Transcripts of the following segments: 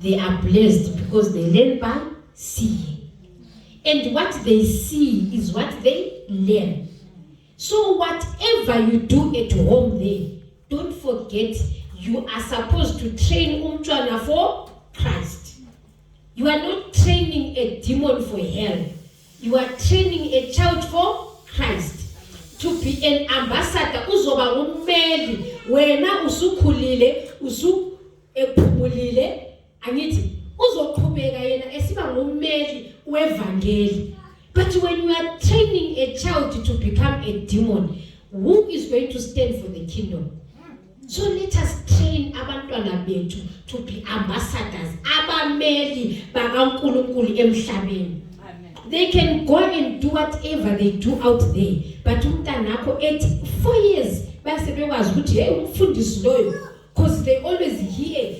they are blessed because they learn by seeing. And what they see is what they learn. So whatever you do at home there, don't forget you are supposed to train umntwana for Christ. You are not training a demon for hell. You are training a child for Christ. To be an ambassador, uzoba ngummeli, wena usukhulile, ephumulile, angithi uzoqhubeka yena esiba ngummeli wevangeli. But when you are training a child to become a demon, who is going to stand for the kingdom? So let us train abantwana bethu to be ambassadors, abameli bakaNkulunkulu emhlabeni. They can go and do whatever they do out there, but umntanakho at 4 years basebekwazi ukuthi hey umfundisi loyo, because they always hear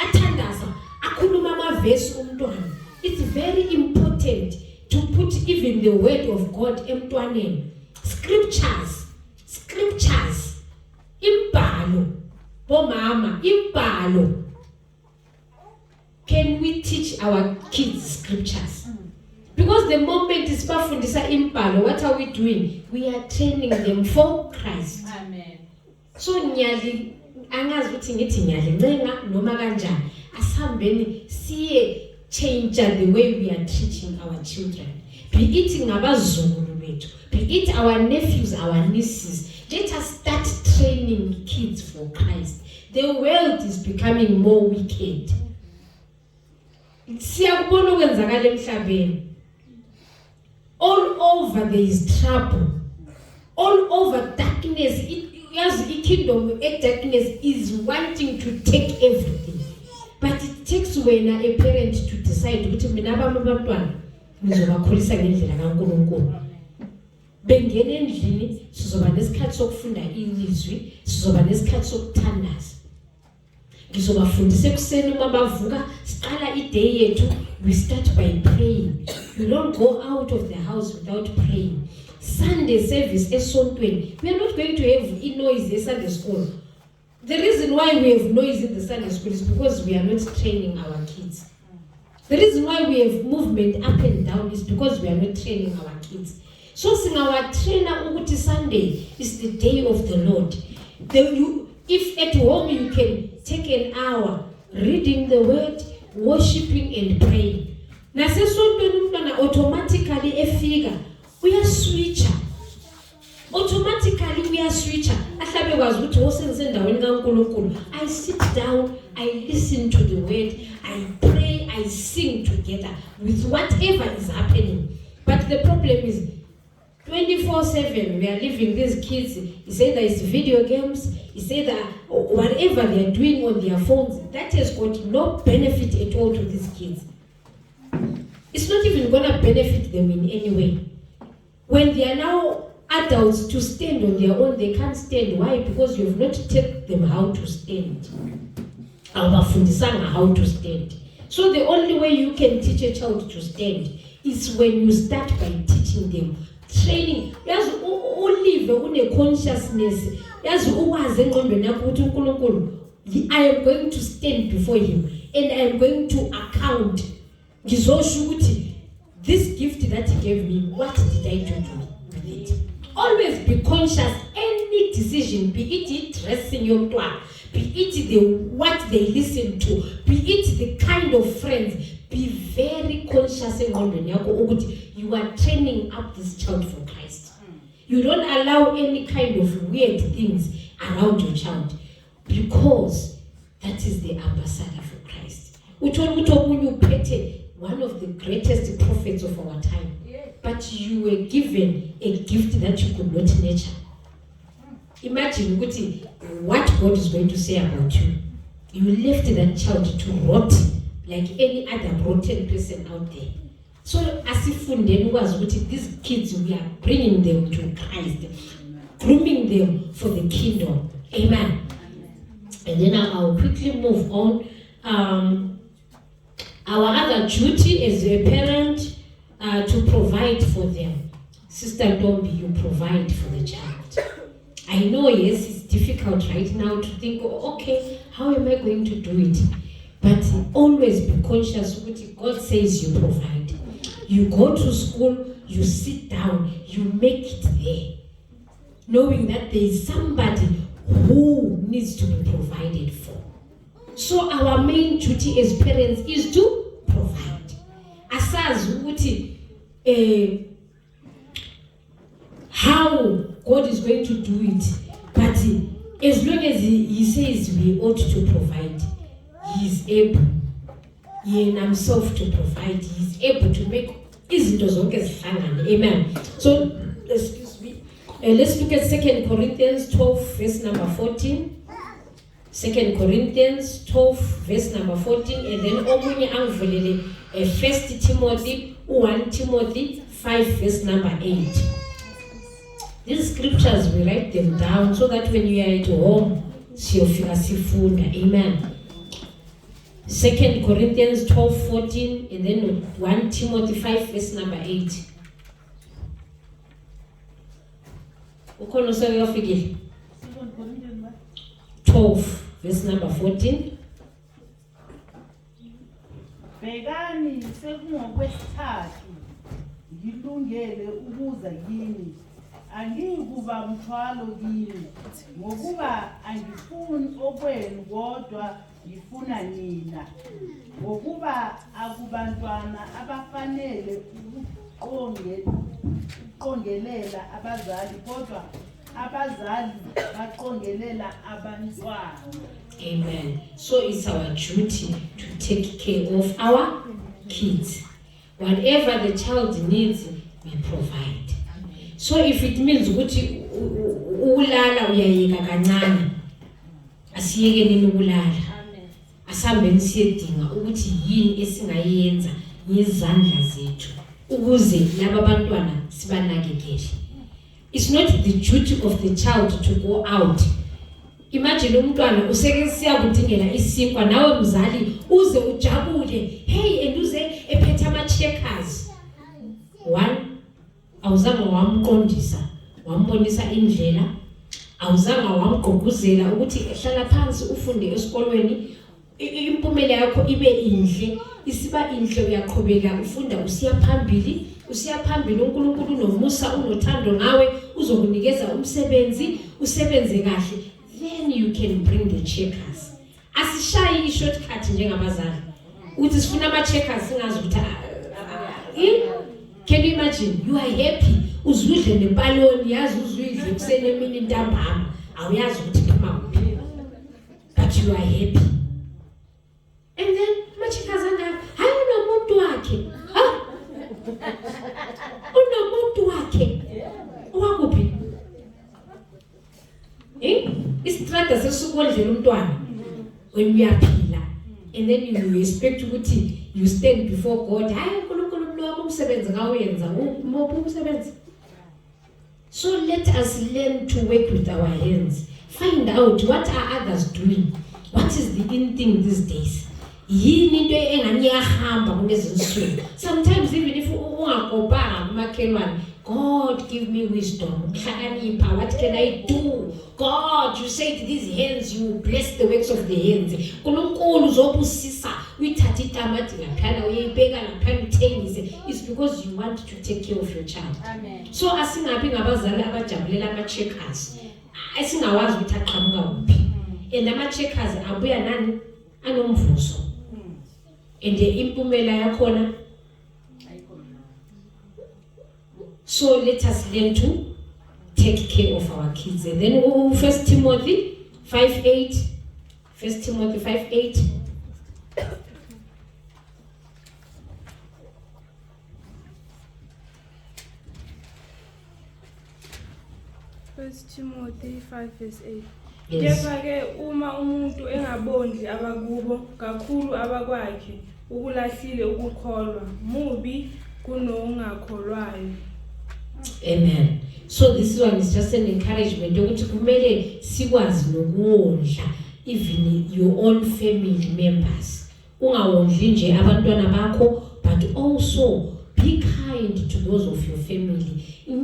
athandaza akhuluma amavesi umntwana. It's very important to put even the word of God emntwaneni. Scriptures, imbhalo, bomama, imbhalo. Can we teach our kids scriptures? Because the moment is bafundisa imbhalo, what are we doing? We are training them for Christ. Amen. So nyali angazi ukuthi ngithi nyalincenga noma kanjani asihambeni siye change the way we are teaching our children. Be it ngabazukulu bethu, be it our nephews, our nieces. Let us start training kids for Christ. The world is becoming more wicked. Siyakubona okwenzakala emhlabeni. All over there is trouble. All over darkness. The kingdom of darkness is wanting to take everything. But it takes when a parent to decide ukuthi mina abantwana ngizobakhulisa ngendlela kaNkulunkulu. Bengena endlini sizoba nesikhathi sokufunda ilizwi, sizoba nesikhathi sokuthandaza. Ngizobafundisa ekuseni uma bavuka siqala iday yethu, we start by praying. You don't go out of the house without praying. Sunday service esontweni, we are not going to have noise in Sunday school. The reason why we have noise in the Sunday school is because we are not training our kids. The reason why we have movement up and down is because we are not training our kids. So our trainer ukuthi Sunday is the day of the Lord. If at home you can take an hour reading the word, worshiping and praying. Nasesontweni umntwana automatically efika uyaswitcha. Automatically we are switcher. Ahlabe kwazi ukuthi wosenzendaweni kaNkulunkulu. I sit down, I listen to the word, I pray, I sing together with whatever is happening. But the problem is 24/7 we are leaving these kids. It's either it's video games, it's either whatever they are doing on their phones. That has got no benefit at all to these kids. It's not even gonna benefit them in any way. When they are now adults to stand on their own, they can't stand. Why? Because you have not taught them how to stand. Abafundisanga how to stand. So the only way you can teach a child to stand is when you start by teaching them. Training. Yazi ulive une consciousness. Yazi ukwazi engqondweni yakho ukuthi uNkulunkulu, I am going to stand before him and I am going to account. Ngizosho ukuthi this gift that he gave me, what did I do with it? Always be conscious. Any decision, be it dressing your mntwana, be it what they listen to, be it the kind of friends, be very conscious engqondweni yakho ukuthi you are training up this child for Christ. You don't allow any kind of weird things around your child, because that is the ambassador for Christ. Uthola ukuthi omunye uphethe one of the greatest prophets of our time. But you were given a gift that you could not nurture. Imagine what God is going to say about you. You left that child to rot like any other rotten person out there. So asifundeni ukwazi ukuthi these kids, we are bringing them to Christ, grooming them for the kingdom. Amen. And then I'll quickly move on. Our other duty as a parent, to provide for them. Sister Dombi, you provide for the child. I know, yes, it's difficult right now to think, okay, how am I going to do it? But always be conscious ukuthi God says you provide. You go to school, you sit down, you make it there, knowing that there is somebody who needs to be provided for. So our main duty as parents is to provide. Asazi ukuthi how God is going to do it, but as long as he says we ought to provide, he is able. He himself to provide. He is able to make izinto zonke zihlangane. Amen. So excuse me. Let's look at 2 Corinthians 12 verse number 14. 2 Corinthians 12 verse number 14, and then omunye angivulele 1 Timothy 1 Timothy 5 verse number 8. These scriptures, we write them down so that when you are at home, siyofika sifunda. Amen. 2 Corinthians 12, 14, and then 1 Timothy 5 verse number 8. Ukhona seyofikile? 12 verse number 14. Bekani sekungokwesithathu ngilungele ukuza kini, angikuba mthwalo kini, ngokuba angifuni okwenu kodwa ngifuna nina, ngokuba akubantwana abafanele ukuqongelela abazali kodwa abazali baqongelela abantwana. Amen. So it's our duty to take care of our kids. Whatever the child needs, we provide. So if it means ukuthi ulala uyayeka kancane, asiyeke nini ukulala. Asambeni siyedinga ukuthi yini esingayenza ngezandla zethu ukuze laba bantwana sibanakekele. It's not the duty of the child to go out. Imagine umntwana useke siyakudingela isinkwa nawe mzali uze ujabule, hey, and uze ephethe ama-checkers. One, awuzange wamqondisa, wambonisa indlela, awuzange wamgqugquzela ukuthi ehlala phansi ufunde esikolweni, impumela yakho ibe inhle, isiba inhle uyaqhubeka ufunda usiya phambili, uNkulunkulu unomusa unothando ngawe, uzokunikeza umsebenzi, usebenze kahle, then you can bring the checkers. Asishayi i-shortcut njengabazali uthi sifuna ama-checkers singazi ukuthi can you imagine? You are happy, uzudle nepaloni, yazi uzuyidle kuseni emini ntambama, awuyazi ukuthi phuma kuphi, but you are happy. And then ama-checkers anayo, hayi unomuntu wakhe, unomuntu wakhe, owakuphi? Isitrada sesukondlela umntwana when uyaphila, and then you expect ukuthi you stand before God, hayi uNkulunkulu wami umsebenzi ngawuyenza umuphi umsebenzi. So let us learn to work with our hands. Find out what are others doing. What is the in thing these days? Yini into engani yahamba kulezi nsuku. Sometimes even if ungakopanga kumakhelwane, God give me wisdom. What can I do? God, you said these hands, you bless the works of the hands. Nkulunkulu uzobusisa uyithatha itamati laphana uyayibeka laphana uthengise. It's because you want to take care of your child. Amen. So asingabi ngabazali abajabulela ama-checkers. Asingawazi ukuthi aqhamuka kuphi. And ama-checkers abuya nani? Anomvuzo. And impumela yakhona. So let us learn to take care of our kids. And then 1 Timothy 5:8. 1 Timothy 5:8. First Timothy 5 verse 8. Yes. Kepha-ke uma umuntu engabondli abakubo kakhulu abakwakhe ukulahlile ukukholwa mubi kunongakholwayo. Amen. So this one is just an encouragement ukuthi kumele sikwazi nokuwondla even your own family members. Ungawondli nje abantwana bakho, but also be kind to those of your family.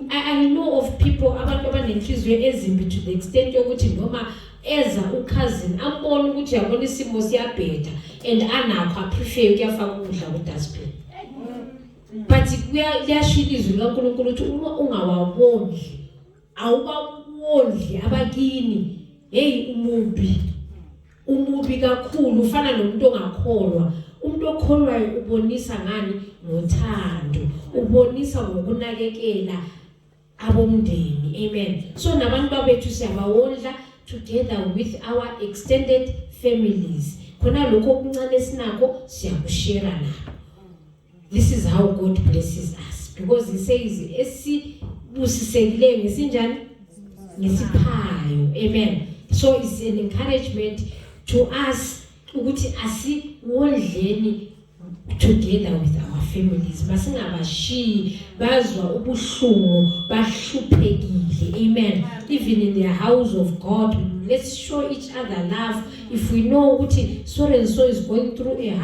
I know of people abantu abanenhliziyo ezimbi to the extent yokuthi noma eza cousin ambona ukuthi yabona isimo siyabheda, and anakho aprefer ukuyafaka ukudla ku-dustbin. But kuyashiya ilizwi likaNkulunkulu ukuthi uma ungawawondli awubawondli abakini, hey umubi kakhulu, ufana nomuntu ongakholwa. Umuntu okholwayo ubonisa ngani? Ngothando, ubonisa ngokunakekela abomndeni. Amen. So nabantu babethu siyabawondla together with our extended families. Khona lokho okuncane sinakho siyakushare nabo. This is how God blesses us, because he says esibusisekileyo ngesinjani? Ngesiphayo. Amen. So it's an encouragement to us ukuthi asiwondleni together with our families. Masingabashiyi bazwa ubuhlungu, bahluphekile. Amen. Even in the house of God, let's show each other love. If we know ukuthi so and so is going through a hard